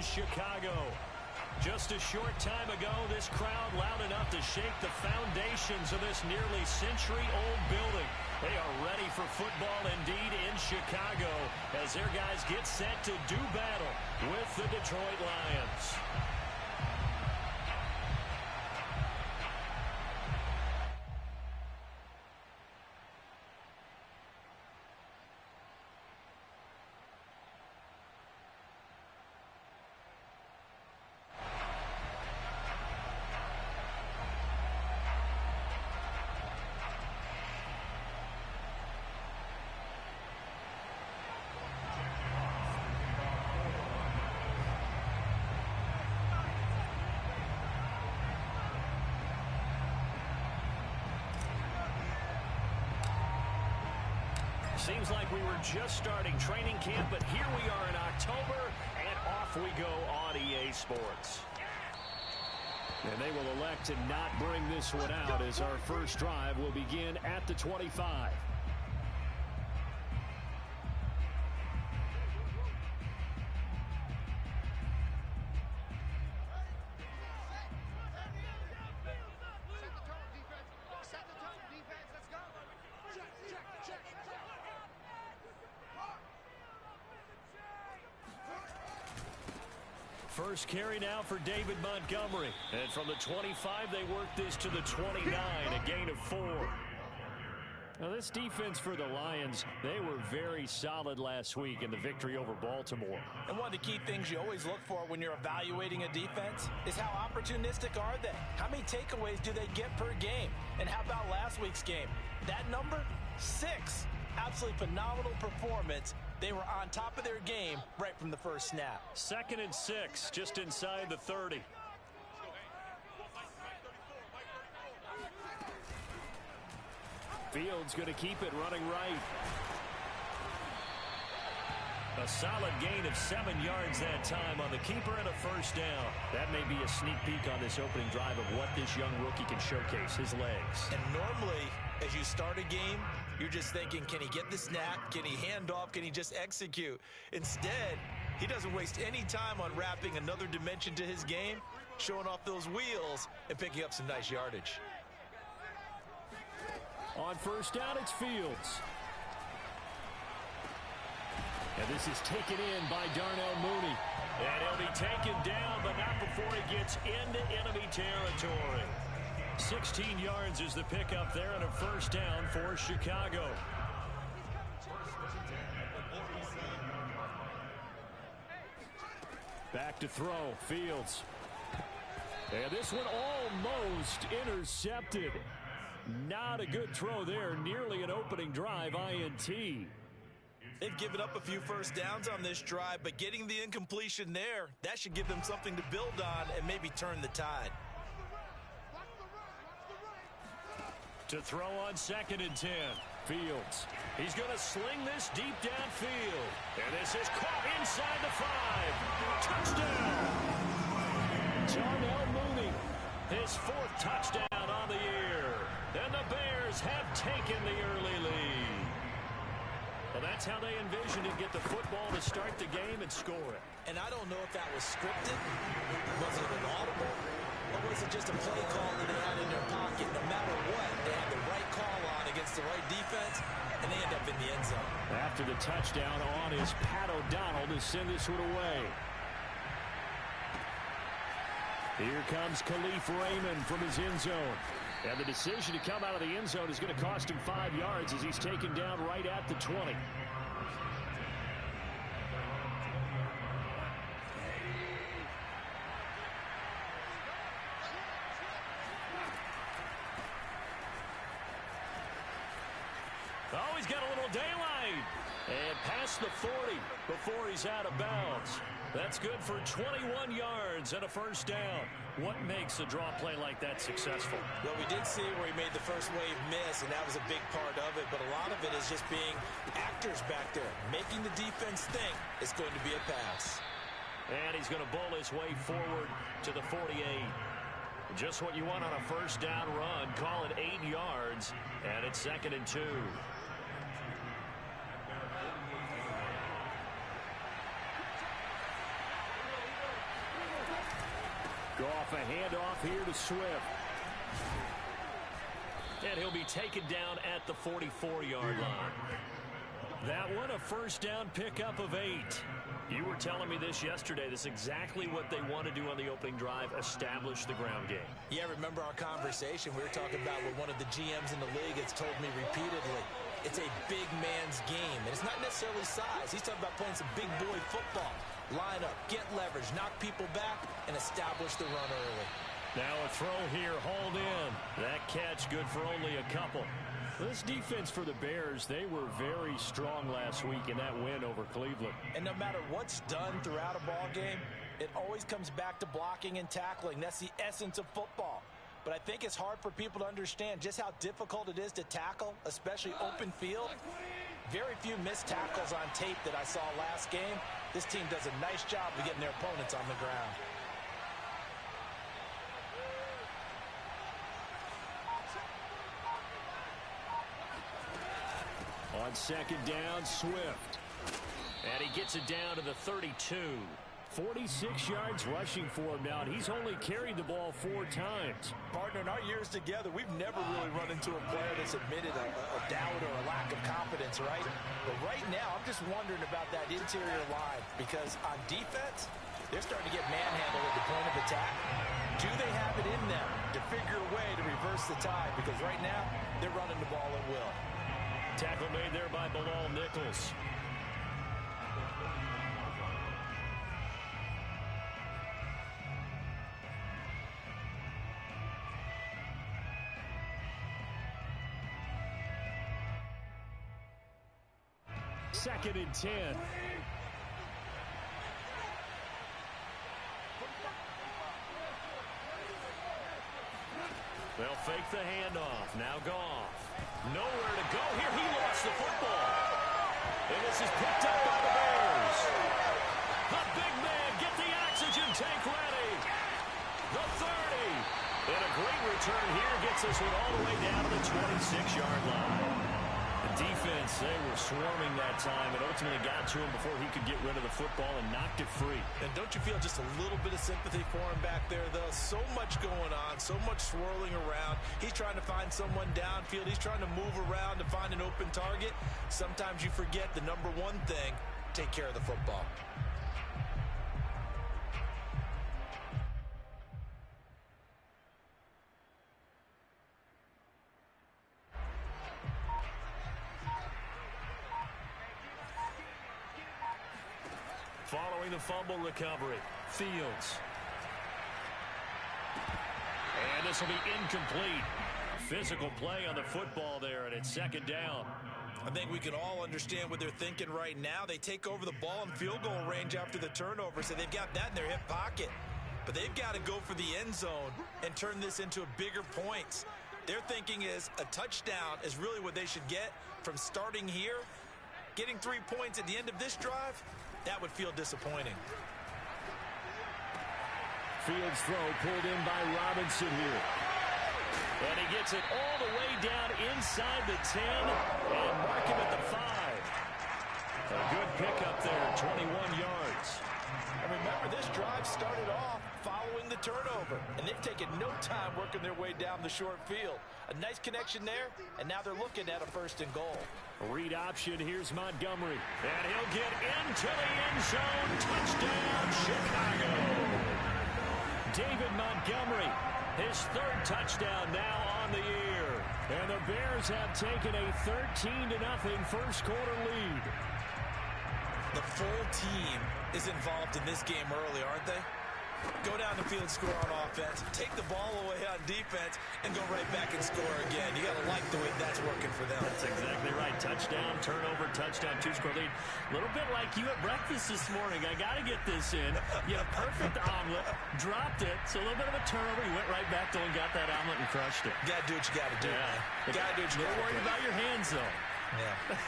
Chicago. Just a short time ago, this crowd loud enough to shake the foundations of this nearly century-old building. They are ready for football indeed in Chicago as their guys get set to do battle with the Detroit Lions. Seems like we were just starting training camp, but here we are in October, and off we go on EA Sports. And they will elect to not bring this one out as our first drive will begin at the 25. First carry now for David Montgomery. And from the 25, they work this to the 29, a gain of 4. Now, this defense for the Lions, they were very solid last week in the victory over Baltimore. And one of the key things you always look for when you're evaluating a defense is how opportunistic are they? How many takeaways do they get per game? And how about last week's game? That number, 6. Absolutely phenomenal performance. They were on top of their game right from the first snap. 2nd and 6, just inside the 30. Fields going to keep it running right. A solid gain of 7 yards that time on the keeper and a first down. That may be a sneak peek on this opening drive of what this young rookie can showcase, his legs. And normally, as you start a game, you're just thinking, can he get the snap? Can he hand off? Can he just execute? Instead, he doesn't waste any time on wrapping another dimension to his game, showing off those wheels and picking up some nice yardage. On first down, it's Fields. And this is taken in by Darnell Mooney. And he'll be taken down, but not before he gets into enemy territory. 16 yards is the pickup there and a first down for Chicago. Back to throw, Fields. And this one almost intercepted. Not a good throw there, nearly an opening drive INT. They've given up a few first downs on this drive, but getting the incompletion there, that should give them something to build on and maybe turn the tide. To throw on 2nd and 10, Fields. He's going to sling this deep downfield. And this is caught inside the 5. Touchdown! Darnell Mooney, his 4th touchdown on the year. And the Bears have taken the early lead. Well, that's how they envisioned it, get the football to start the game and score it. And I don't know if that was scripted. Was it an audible? Or was it just a play call that they had in their pocket? No matter what, they had the right call on against the right defense, and they end up in the end zone. After the touchdown on is Pat O'Donnell to send this one away. Here comes Khalif Raymond from his end zone. And the decision to come out of the end zone is going to cost him 5 yards as he's taken down right at the 20. Oh, he's got a little daylight. And past the 40 before he's out of bounds. That's good for 21 yards and a first down. What makes a draw play like that successful? Well, we did see where he made the first wave miss, and that was a big part of it. But a lot of it is just being actors back there, making the defense think it's going to be a pass. And he's going to bowl his way forward to the 48. Just what you want on a first down run. Call it 8 yards, and it's 2nd and 2. Go off a handoff here to Swift. And he'll be taken down at the 44-yard line. That one, a first down pickup of 8. You were telling me this yesterday. This is exactly what they want to do on the opening drive, establish the ground game. Yeah, remember our conversation we were talking about with one of the GMs in the league has told me repeatedly. It's a big man's game, and it's not necessarily size. He's talking about playing some big boy football. Line up, get leverage, knock people back, and establish the run early. Now a throw here, hauled in. That catch good for only a couple. This defense for the Bears, they were very strong last week in that win over Cleveland. And no matter what's done throughout a ball game, it always comes back to blocking and tackling. That's the essence of football. But I think it's hard for people to understand just how difficult it is to tackle, especially open field. Very few missed tackles on tape that I saw last game. This team does a nice job of getting their opponents on the ground. On second down, Swift. And he gets it down to the 32. 46 yards rushing for him now, and he's only carried the ball 4 times. Partner, in our years together, we've never really run into a player that's admitted a doubt or a lack of confidence, right? But right now, I'm just wondering about that interior line, because on defense, they're starting to get manhandled at the point of attack. Do they have it in them to figure a way to reverse the tide? Because right now, they're running the ball at will. Tackle made there by Bilal Nichols. Second and 10. They'll fake the handoff. Now Goff. Nowhere to go here. He lost the football. And this is picked up by the Bears. The big man, get the oxygen tank ready. The 30. And a great return here gets this one all the way down to the 26-yard line. The defense, they were swarming that time and ultimately got to him before he could get rid of the football and knocked it free. And don't you feel just a little bit of sympathy for him back there, though? So much going on, so much swirling around. He's trying to find someone downfield. He's trying to move around to find an open target. Sometimes you forget the number one thing, take care of the football. Following the fumble recovery, Fields. And this will be incomplete. Physical play on the football there, and it's second down. I think we can all understand what they're thinking right now. They take over the ball in field goal range after the turnover, so they've got that in their hip pocket. But they've got to go for the end zone and turn this into a bigger points. Their thinking is a touchdown is really what they should get from starting here. Getting 3 points at the end of this drive, that would feel disappointing. Fields throw pulled in by Robinson here. And he gets it all the way down inside the 10 and mark him at the 5. A good pickup there, 21 yards. And remember, this drive started off following the turnover, and they've taken no time working their way down the short field. A nice connection there, and now they're looking at a 1st and goal. Read option, here's Montgomery. And he'll get into the end zone. Touchdown, Chicago. David Montgomery, his 3rd touchdown now on the year. And the Bears have taken a 13-0 first quarter lead. The full team is involved in this game early, aren't they? Go down the field, score on offense, take the ball away on defense, and go right back and score again. You got to like the way that's working for them. That's exactly right. Touchdown, turnover, touchdown, 2-score lead. A little bit like you at breakfast this morning. I got to get this in. You had a perfect omelet, dropped it, so a little bit of a turnover. You went right back to and got that omelet and crushed it. You got to do what you got to do, man. You got to do what you got to do. Don't worry about your hands, though. Yeah.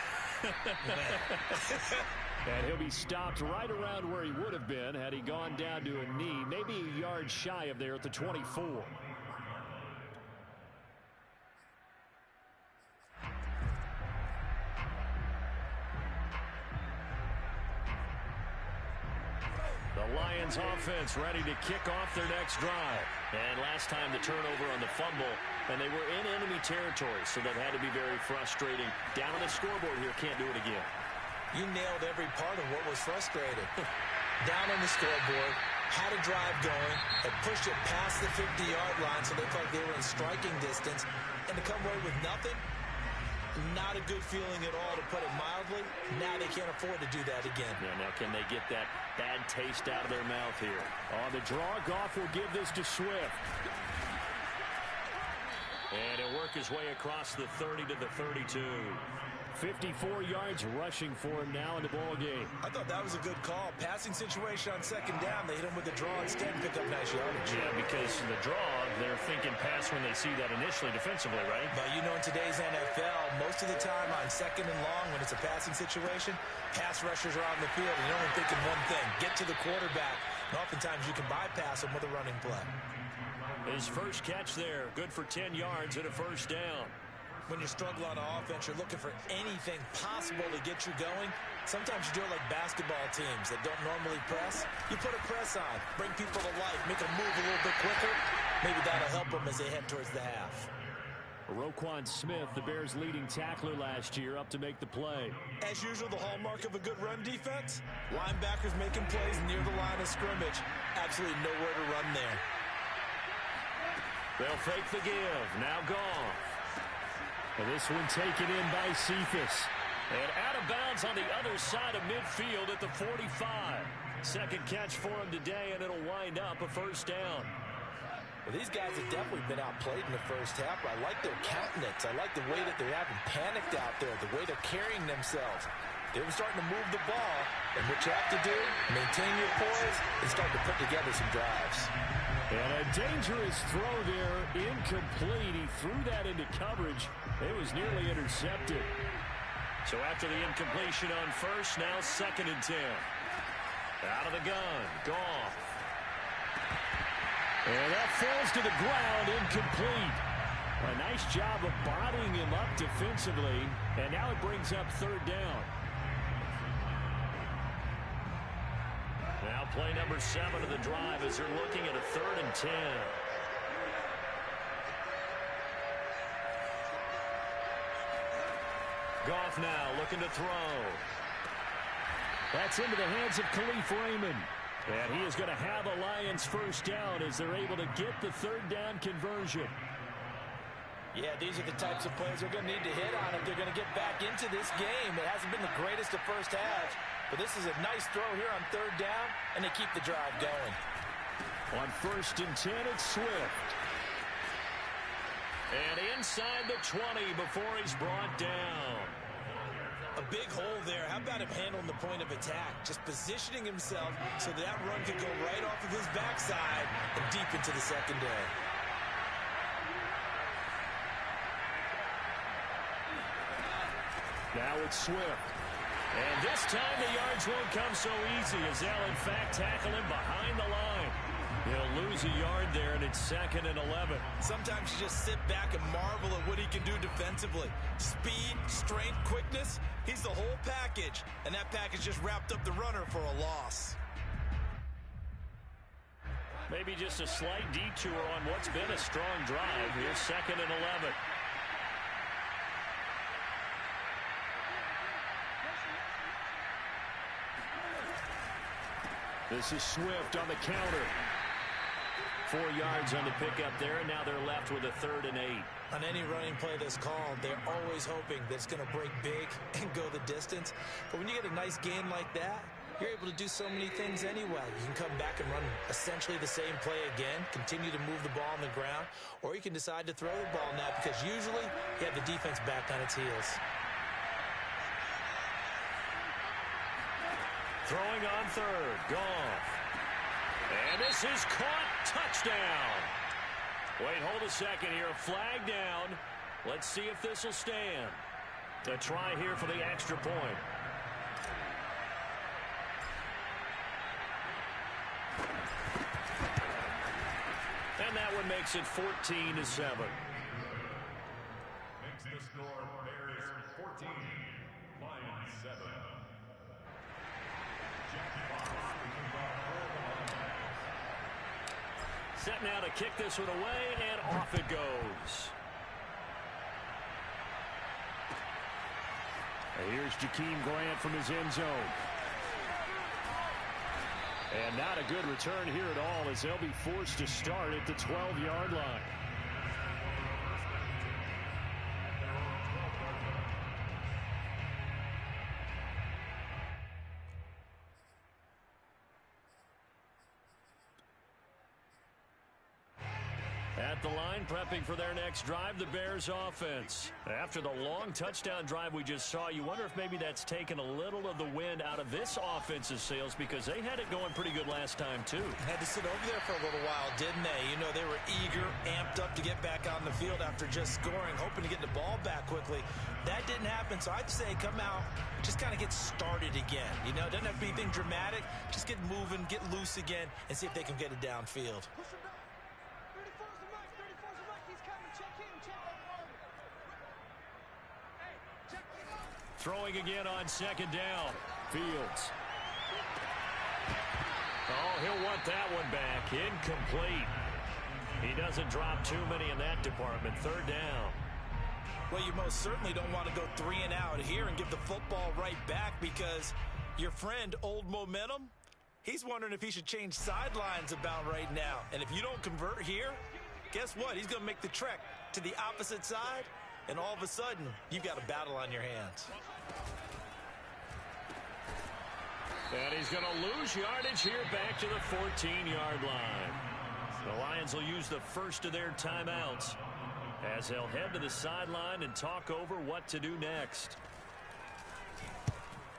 And he'll be stopped right around where he would have been had he gone down to a knee, maybe a yard shy of there at the 24. The Lions Lions offense ready to kick off their next drive. And last time the turnover on the fumble, and they were in enemy territory, so that had to be very frustrating. Down on the scoreboard here, can't do it again. You nailed every part of what was frustrating. Down on the scoreboard, had a drive going, had pushed it past the 50-yard line so they felt like they were in striking distance, and to come away with nothing, not a good feeling at all, to put it mildly. Now they can't afford to do that again. Yeah, now can they get that bad taste out of their mouth here? On the draw, Goff will give this to Swift. And he'll work his way across the 30 to the 32. 54 yards rushing for him now in the ball game. I thought that was a good call. Passing situation on second down. They hit him with the draw instead and pick up nice yardage. Yeah, because the draw, they're thinking pass when they see that initially defensively, right? But you know, in today's NFL, most of the time on second and long, when it's a passing situation, pass rushers are on the field and you're only thinking one thing: get to the quarterback. And oftentimes you can bypass them with a running play. His first catch there, good for 10 yards and a first down. When you're struggling on offense, you're looking for anything possible to get you going. Sometimes you do it like basketball teams that don't normally press. You put a press on, bring people to life, make them move a little bit quicker. Maybe that'll help them as they head towards the half. Roquan Smith, the Bears' leading tackler last year, up to make the play. As usual, the hallmark of a good run defense, linebackers making plays near the line of scrimmage. Absolutely nowhere to run there. They'll fake the give. Now Goff. And this one taken in by Cephas. And out of bounds on the other side of midfield at the 45. Second catch for him today, and it'll wind up a first down. Well, these guys have definitely been outplayed in the first half. I like their countenance. I like the way that they're having panicked out there, the way they're carrying themselves. They were starting to move the ball, and what you have to do, maintain your poise and start to put together some drives. And a dangerous throw there, incomplete. He threw that into coverage. It was nearly intercepted. So after the incompletion on first, now second and 10. Out of the gun, Goff. And that falls to the ground, incomplete. A nice job of bodying him up defensively, and now it brings up third down. Now play number 7 of the drive as they're looking at a 3rd and 10. Goff now looking to throw. That's into the hands of Khalif Raymond. And he is going to have a Lions first down as they're able to get the 3rd down conversion. Yeah, these are the types of plays they're going to need to hit on if they're going to get back into this game. It hasn't been the greatest of first halves, but this is a nice throw here on 3rd down, and they keep the drive going. On 1st and 10, it's Swift. And inside the 20 before he's brought down. A big hole there. How about him handling the point of attack? Just positioning himself so that run could go right off of his backside and deep into the secondary. Now it's Swift. And this time the yards won't come so easy as they'll in fact tackle him behind the line. He'll lose a yard there, and it's 2nd and 11. Sometimes you just sit back and marvel at what he can do defensively. Speed, strength, quickness, he's the whole package. And that package just wrapped up the runner for a loss. Maybe just a slight detour on what's been a strong drive. Here's 2nd and 11. This is Swift on the counter. 4 yards on the pickup there, and now they're left with a 3rd and 8. On any running play that's called, they're always hoping that it's going to break big and go the distance. But when you get a nice gain like that, you're able to do so many things anyway. You can come back and run essentially the same play again, continue to move the ball on the ground, or you can decide to throw the ball now because usually you have the defense back on its heels. Throwing on 3rd, Goff. And this is caught. Touchdown. Wait, hold a second here. Flag down. Let's see if this will stand. A try here for the extra point. And that one makes it 14-7. Makes the score Bears 14, Lions 7. set now to kick this one away, and off it goes. And here's Jakeem Grant from his end zone. And not a good return here at all, as they'll be forced to start at the 12-yard line. At the line, prepping for their next drive, the Bears offense. After the long touchdown drive we just saw, you wonder if maybe that's taken a little of the wind out of this offense's sails, because they had it going pretty good last time, too. Had to sit over there for a little while, didn't they? You know, they were eager, amped up to get back on the field after just scoring, hoping to get the ball back quickly. That didn't happen, so I'd say come out, just kind of get started again. You know, it doesn't have to be anything dramatic. Just get moving, get loose again, and see if they can get it downfield. Throwing again on second down. Fields. Oh, he'll want that one back. Incomplete. He doesn't drop too many in that department. Third down. Well, you most certainly don't want to go 3 and out here and give the football right back, because your friend, Old Momentum, he's wondering if he should change sidelines about right now. And if you don't convert here, guess what? He's going to make the trek to the opposite side, and all of a sudden, you've got a battle on your hands. And he's going to lose yardage here back to the 14-yard line. The Lions will use the first of their timeouts as they'll head to the sideline and talk over what to do next.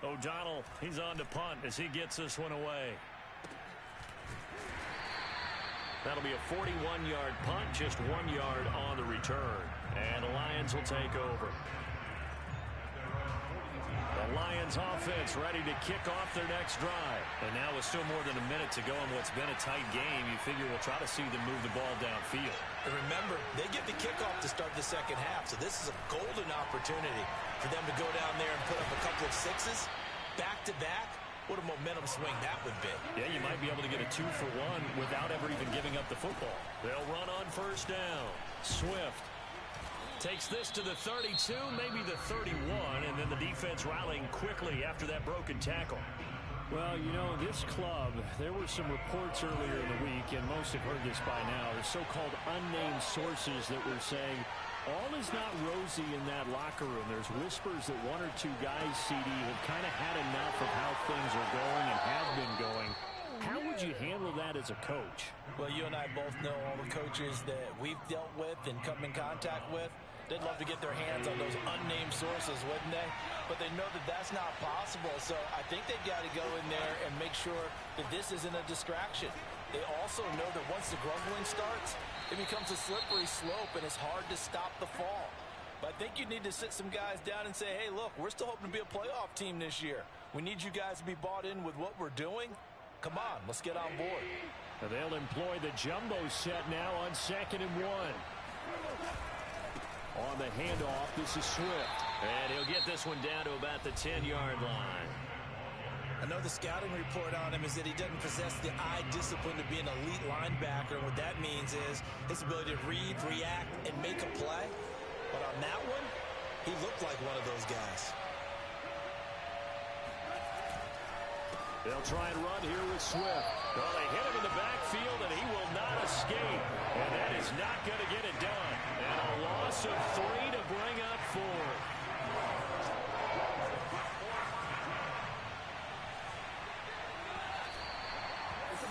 O'Donnell, he's on to punt as he gets this one away. That'll be a 41-yard punt, just 1 yard on the return. And the Lions will take over. The Lions offense ready to kick off their next drive. And now with still more than a minute to go in what's been a tight game, you figure we'll try to see them move the ball downfield. And remember, they get the kickoff to start the second half, so this is a golden opportunity for them to go down there and put up a couple of sixes back-to-back. What a momentum swing that would be. Yeah, you might be able to get a 2-for-1 without ever even giving up the football. They'll run on first down. Swift takes this to the 32, maybe the 31, and then the defense rallying quickly after that broken tackle. Well, you know, this club, there were some reports earlier in the week, and most have heard this by now, the so-called unnamed sources that were saying all is not rosy in that locker room. There's whispers that 1 or 2 guys, CD, have kind of had enough of how things are going and have been going. How would you handle that as a coach? Well, you and I both know all the coaches that we've dealt with and come in contact with. They'd love to get their hands on those unnamed sources, wouldn't they? But they know that that's not possible, so I think they've got to go in there and make sure that this isn't a distraction. They also know that once the grumbling starts, it becomes a slippery slope, and it's hard to stop the fall. But I think you need to sit some guys down and say, hey, look, we're still hoping to be a playoff team this year. We need you guys to be bought in with what we're doing. Come on, let's get on board. And they'll employ the jumbo set now on 2nd and 1. On the handoff, this is Swift. And he'll get this one down to about the 10-yard line. I know the scouting report on him is that he doesn't possess the eye discipline to be an elite linebacker. And what that means is his ability to read, react, and make a play. But on that one, he looked like one of those guys. They'll try and run here with Swift. Well, they hit him in the backfield, and he will not escape. And that is not going to get it done. And a loss of 3 to bring up 4.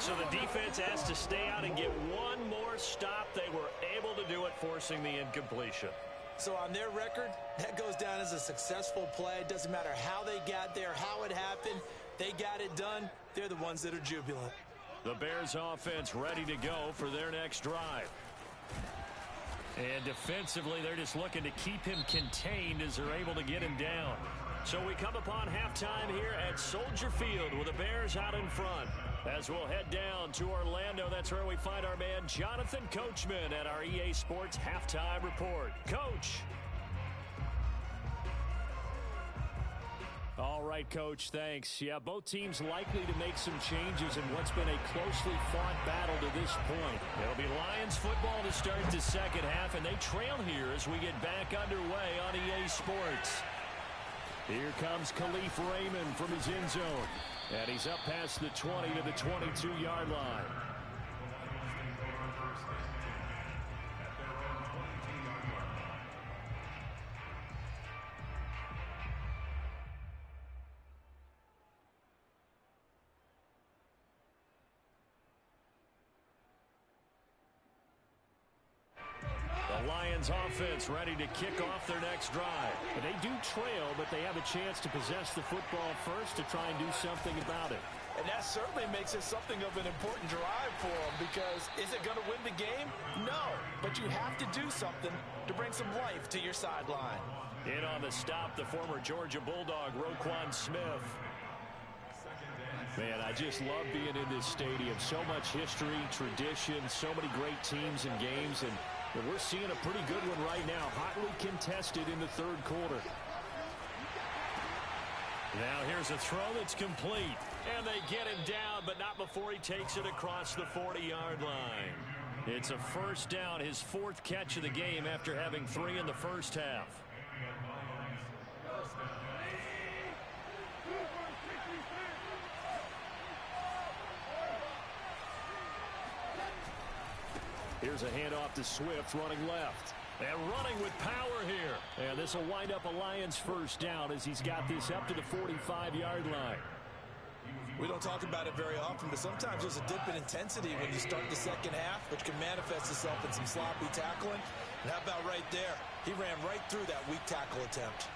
So the defense has to stay out and get one more stop. They were able to do it, forcing the incompletion. So on their record, that goes down as a successful play. It doesn't matter how they got there, how it happened. They got it done. They're the ones that are jubilant. The Bears offense ready to go for their next drive. And defensively, they're just looking to keep him contained as they're able to get him down. So we come upon halftime here at Soldier Field with the Bears out in front. As we'll head down to Orlando, that's where we find our man Jonathan Coachman at our EA Sports Halftime Report. Coach. All right. right, Coach. Thanks. Yeah, both teams likely to make some changes in what's been a closely fought battle to this point. It'll be Lions football to start the second half, and they trail here as we get back underway on EA Sports. Here comes Khalif Raymond from his end zone. And he's up past the 20 to the 22-yard line. Lions offense ready to kick off their next drive. But they do trail, but they have a chance to possess the football first to try and do something about it. And that certainly makes it something of an important drive for them, because is it going to win the game? No, but you have to do something to bring some life to your sideline. In on the stop, the former Georgia Bulldog, Roquan Smith. Man, I just love being in this stadium. So much history, tradition, so many great teams and games, and we're seeing a pretty good one right now, hotly contested in the third quarter. Now here's a throw that's complete, and they get him down, but not before he takes it across the 40-yard line. It's a first down, his fourth catch of the game after having 3 in the first half. Here's a handoff to Swift, running left. And running with power here. And this will wind up a Lions first down as he's got this up to the 45-yard line. We don't talk about it very often, but sometimes there's a dip in intensity when you start the second half, which can manifest itself in some sloppy tackling. And how about right there? He ran right through that weak tackle attempt.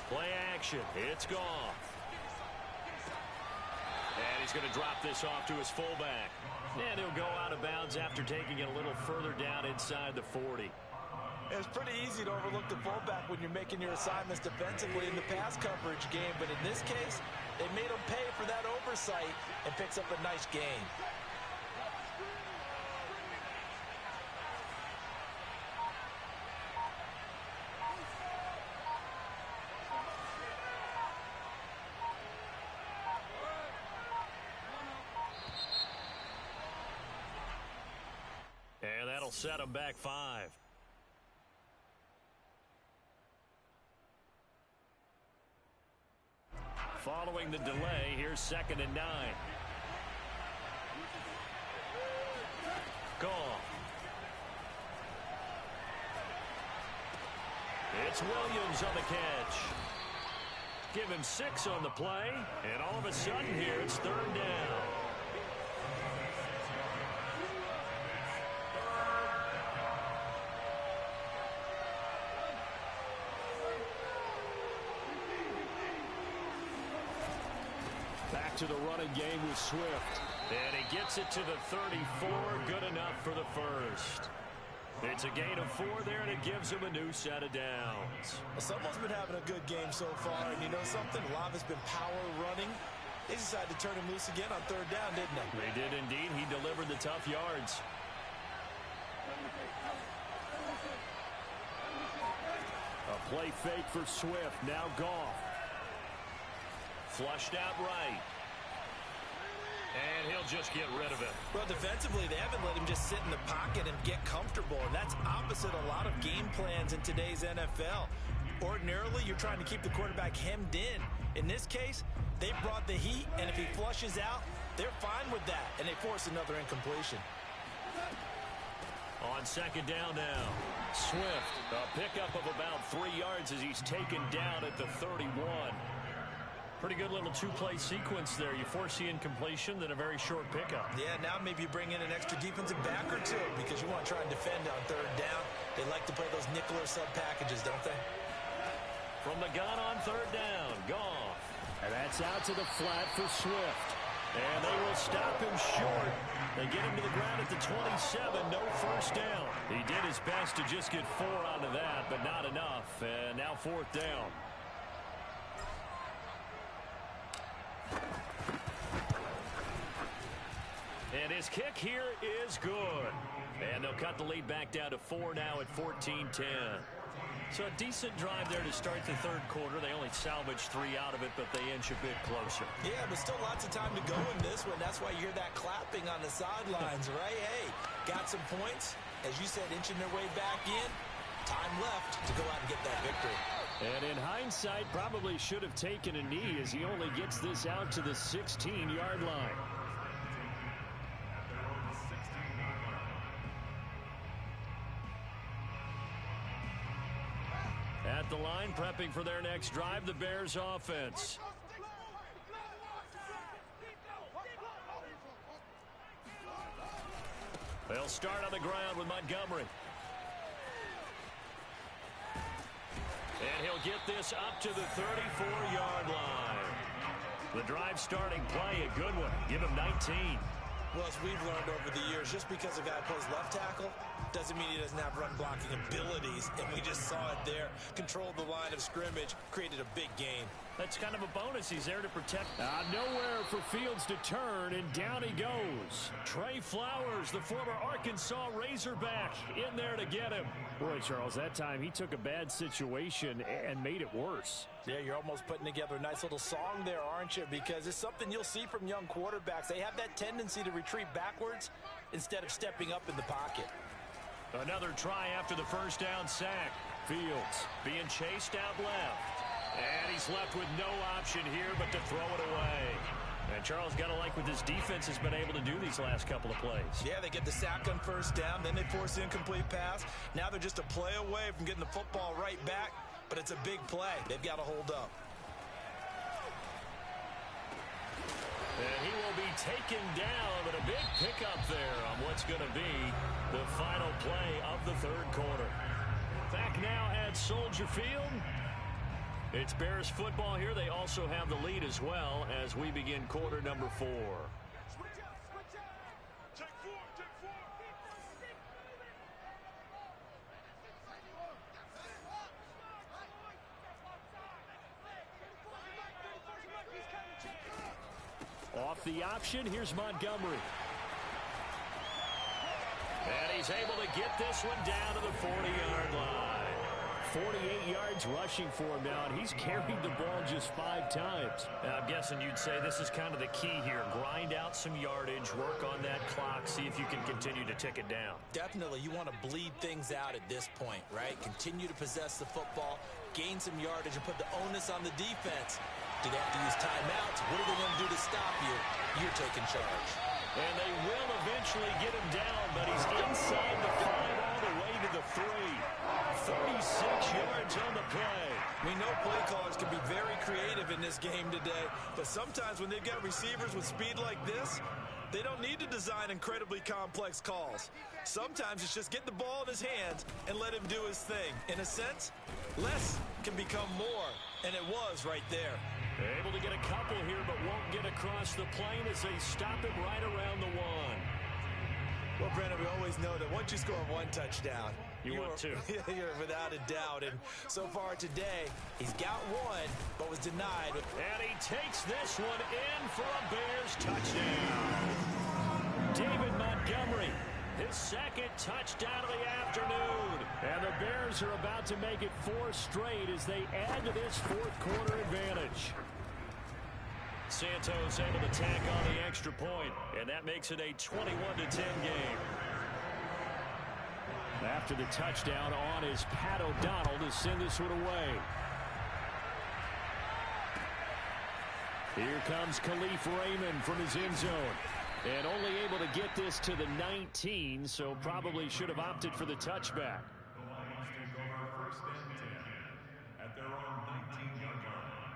Play action. It's gone. And he's going to drop this off to his fullback. And he'll go out of bounds after taking it a little further down inside the 40. It's pretty easy to overlook the fullback when you're making your assignments defensively in the pass coverage game. But in this case, they made him pay for that oversight and picks up a nice gain. And that'll set him back 5. Following the delay, here's 2nd and 9. Goal. It's Williams on the catch. Give him 6 on the play, and all of a sudden here it's 3rd down. Back to the running game with Swift. And he gets it to the 34. Good enough for the first. It's a gain of 4 there, and it gives him a new set of downs. Well, someone's been having a good game so far, and you know something? A lot of it's been power running. They decided to turn him loose again on 3rd down, didn't they? They did indeed. He delivered the tough yards. A play fake for Swift. Now Goff. Flushed out right. And he'll just get rid of it. Well, defensively, they haven't let him just sit in the pocket and get comfortable. And that's opposite a lot of game plans in today's NFL. Ordinarily, you're trying to keep the quarterback hemmed in. In this case, they brought the heat, and if he flushes out, they're fine with that. And they force another incompletion. On 2nd down now, Swift, a pickup of about 3 yards as he's taken down at the 31. Pretty good little 2-play sequence there. You force the incompletion, then a very short pickup. Yeah, now maybe you bring in an extra defensive back or 2 because you want to try and defend on 3rd down. They like to play those nickel or sub packages, don't they? From the gun on 3rd down, Goff. And that's out to the flat for Swift. And they will stop him short. They get him to the ground at the 27, no first down. He did his best to just get 4 out of that, but not enough. And now 4th down. And his kick here is good. And they'll cut the lead back down to 4 now at 14-10. So a decent drive there to start the third quarter. They only salvaged 3 out of it, but they inch a bit closer. Yeah, but still lots of time to go in this one. That's why you hear that clapping on the sidelines, right? Hey, got some points. As you said, inching their way back in. Time left to go out and get that victory. And in hindsight, probably should have taken a knee as he only gets this out to the 16-yard line. At the line, prepping for their next drive, the Bears offense. They'll start on the ground with Montgomery. And he'll get this up to the 34-yard line. The drive starting play, a good one. Give him 19. Well, as we've learned over the years, just because a guy plays left tackle doesn't mean he doesn't have run blocking abilities. And we just saw it there. Controlled the line of scrimmage, created a big gain. That's kind of a bonus. He's there to protect. Nowhere for Fields to turn, and down he goes. Trey Flowers, the former Arkansas Razorback, in there to get him. Boy, Charles, that time he took a bad situation and made it worse. Yeah, you're almost putting together a nice little song there, aren't you? Because it's something you'll see from young quarterbacks. They have that tendency to retreat backwards instead of stepping up in the pocket. Another try after the first down sack. Fields being chased out left. And he's left with no option here but to throw it away. And Charles, got to like what this defense has been able to do these last couple of plays. Yeah, they get the sack on first down, then they force the incomplete pass. Now they're just a play away from getting the football right back, but it's a big play. They've got to hold up. And he will be taken down, but a big pickup there on what's going to be the final play of the third quarter. Back now at Soldier Field. It's Bears football here. They also have the lead as well as we begin quarter number 4. Off the option, here's Montgomery. And he's able to get this one down to the 40-yard line. 48 yards rushing for him now, and he's carried the ball just 5 times. I'm guessing you'd say this is kind of the key here. Grind out some yardage, work on that clock, see if you can continue to tick it down. Definitely. You want to bleed things out at this point, right? Continue to possess the football, gain some yardage, and put the onus on the defense. Do they have to use timeouts? What are they going to do to stop you? You're taking charge. And they will eventually get him down, but he's inside the 5 all the way to the 3. 36 yards on the play. We know play callers can be very creative in this game today, but sometimes when they've got receivers with speed like this, they don't need to design incredibly complex calls. Sometimes it's just get the ball in his hands and let him do his thing. In a sense, less can become more, and it was right there. Able to get a couple here, but won't get across the plane as they stop him right around the 1. Well, Brandon, we always know that once you score 1 touchdown, you want 2. You're without a doubt. And so far today, he's got 1, but was denied. And he takes this one in for a Bears touchdown. David Montgomery, his second touchdown of the afternoon. And the Bears are about to make it 4 straight as they add to this fourth quarter advantage. Santos able to tack on the extra point, and that makes it a 21-10 game. After the touchdown on is Pat O'Donnell to send this one away. Here comes Khalif Raymond from his end zone. And only able to get this to the 19, so probably should have opted for the touchback. The Lions take over first and 10 at their own 19-yard line.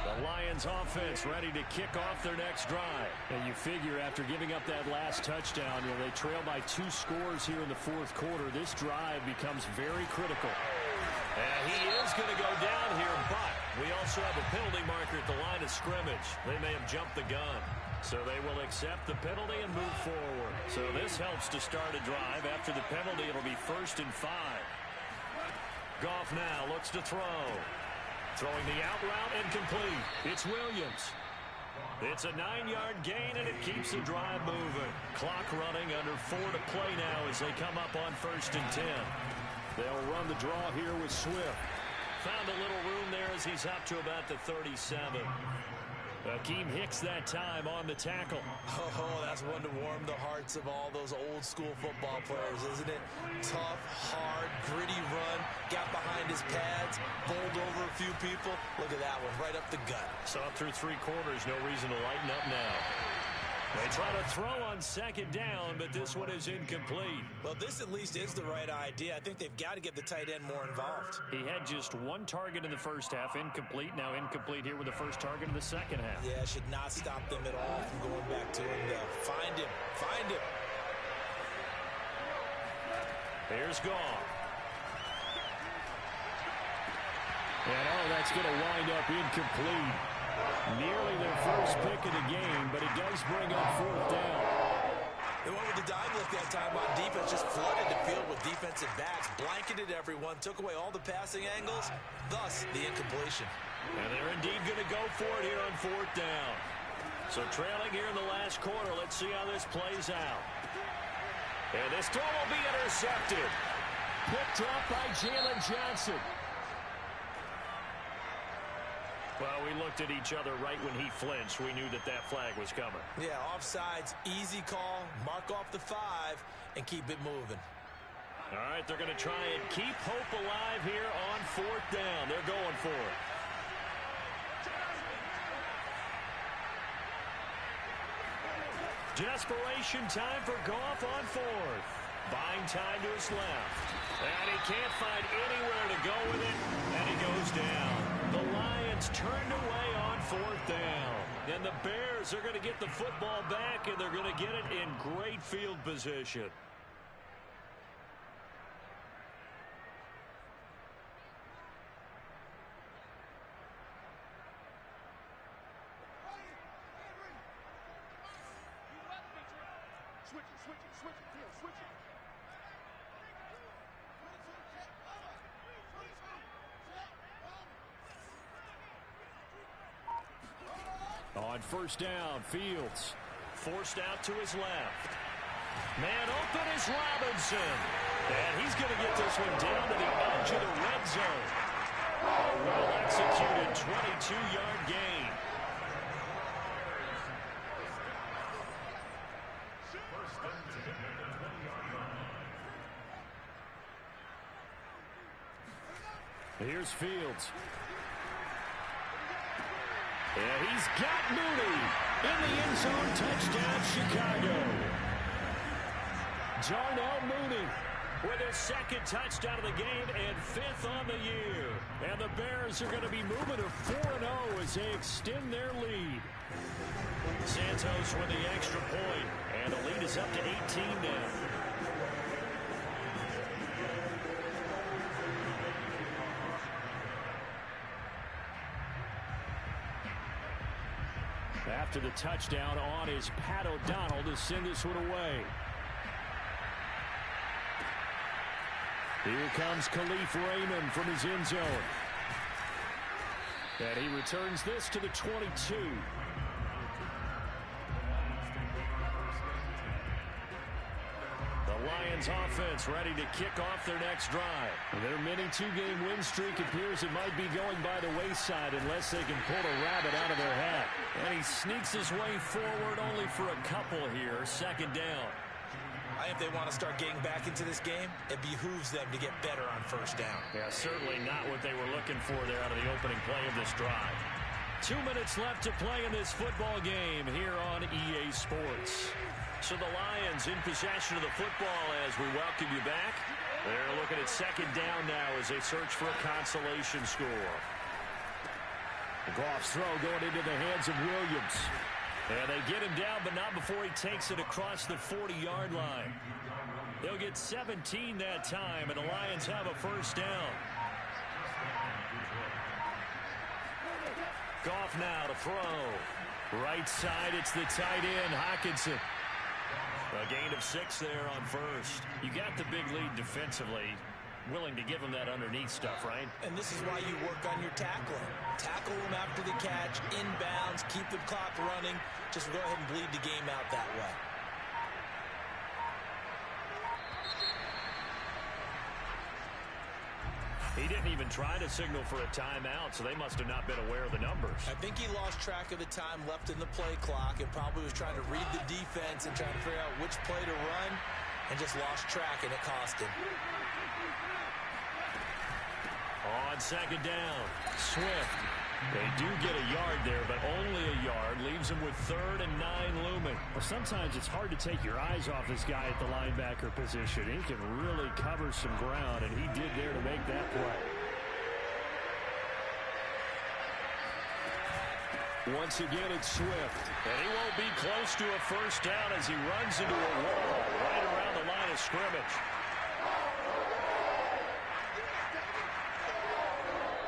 The Lions offense ready to kick off their next drive. And you figure after giving up that last touchdown, they trail by 2 scores here in the fourth quarter. This drive becomes very critical. And he is going to go down here, but we also have a penalty marker at the line of scrimmage. They may have jumped the gun. So they will accept the penalty and move forward. So this helps to start a drive. After the penalty, it'll be 1st and 5. Goff now looks to throw. Throwing the out route incomplete. It's Williams. It's a 9-yard gain, and it keeps the drive moving. Clock running, under 4 to play now as they come up on 1st and 10. They'll run the draw here with Swift. Found a little room there as he's up to about the 37. Akeem Hicks that time on the tackle. Oh, that's one to warm the hearts of all those old-school football players, isn't it? Tough, hard, gritty run. Got behind his pads, bowled over a few people. Look at that one, right up the gut. So up through 3 quarters, no reason to lighten up now. They try to throw on 2nd down, but this one is incomplete. Well, this at least is the right idea. I think they've got to get the tight end more involved. He had just 1 target in the first half, incomplete. Now incomplete here with the first target in the second half. Yeah, should not stop them at all from going back to him. Find him. Find him. Here's Goff. And that's going to wind up incomplete. Nearly their first pick of the game, but it does bring up 4th down. They went with the dive look that time on defense, just flooded the field with defensive backs, blanketed everyone, took away all the passing angles, thus the incompletion. And they're indeed going to go for it here on 4th down. So trailing here in the last quarter, let's see how this plays out. And this throw will be intercepted. Picked up by Jalen Johnson. Well, we looked at each other right when he flinched. We knew that that flag was coming. Yeah, offsides, easy call, mark off the 5, and keep it moving. All right, they're going to try and keep hope alive here on 4th down. They're going for it. Desperation time for Goff on 4th. Buying time to his left. And he can't find anywhere to go with it, and he goes down. The Lions turned away on 4th down. And the Bears are going to get the football back, and they're going to get it in great field position. On 1st down, Fields forced out to his left. Man open is Robinson. And he's going to get this one down to the edge of the red zone. A well-executed 22-yard gain. Here's Fields. And he's got Mooney in the end zone. Touchdown, Chicago. Darnell Mooney with his 2nd touchdown of the game and 5th on the year. And the Bears are going to be moving to 4-0 as they extend their lead. Santos with the extra point, and the lead is up to 18 now. After the touchdown on is Pat O'Donnell to send this one away. Here comes Khalif Raymond from his end zone. And he returns this to the 22. The Lions offense ready to kick off their next drive. Their mini 2-game win streak appears it might be going by the wayside unless they can pull a rabbit out of their hat. And he sneaks his way forward only for a couple here. 2nd down. I think if they want to start getting back into this game, it behooves them to get better on 1st down. Yeah, certainly not what they were looking for there out of the opening play of this drive. 2 minutes left to play in this football game here on EA Sports. So the Lions in possession of the football as we welcome you back. They're looking at 2nd down now as they search for a consolation score. Goff's throw going into the hands of Williams. And they get him down, but not before he takes it across the 40-yard line. They'll get 17 that time, and the Lions have a 1st down. Goff now to throw. Right side, it's the tight end, Hockenson. A gain of 6 there on 1st. You got the big lead defensively. willing to give him that underneath stuff, right? And this is why you work on your tackling. Tackle them after the catch, inbounds, keep the clock running. Just go ahead and bleed the game out that way. He didn't even try to signal for a timeout, so they must have not been aware of the numbers. I think he lost track of the time left in the play clock and probably was trying to read the defense and trying to figure out which play to run and just lost track, and it cost him. On second down, Swift. They do get a yard there, but only a yard. Leaves them with 3rd and 9 looming. Well, sometimes it's hard to take your eyes off this guy at the linebacker position. He can really cover some ground, and he did there to make that play. Once again, it's Swift. And he won't be close to a first down as he runs into a wall right around the line of scrimmage.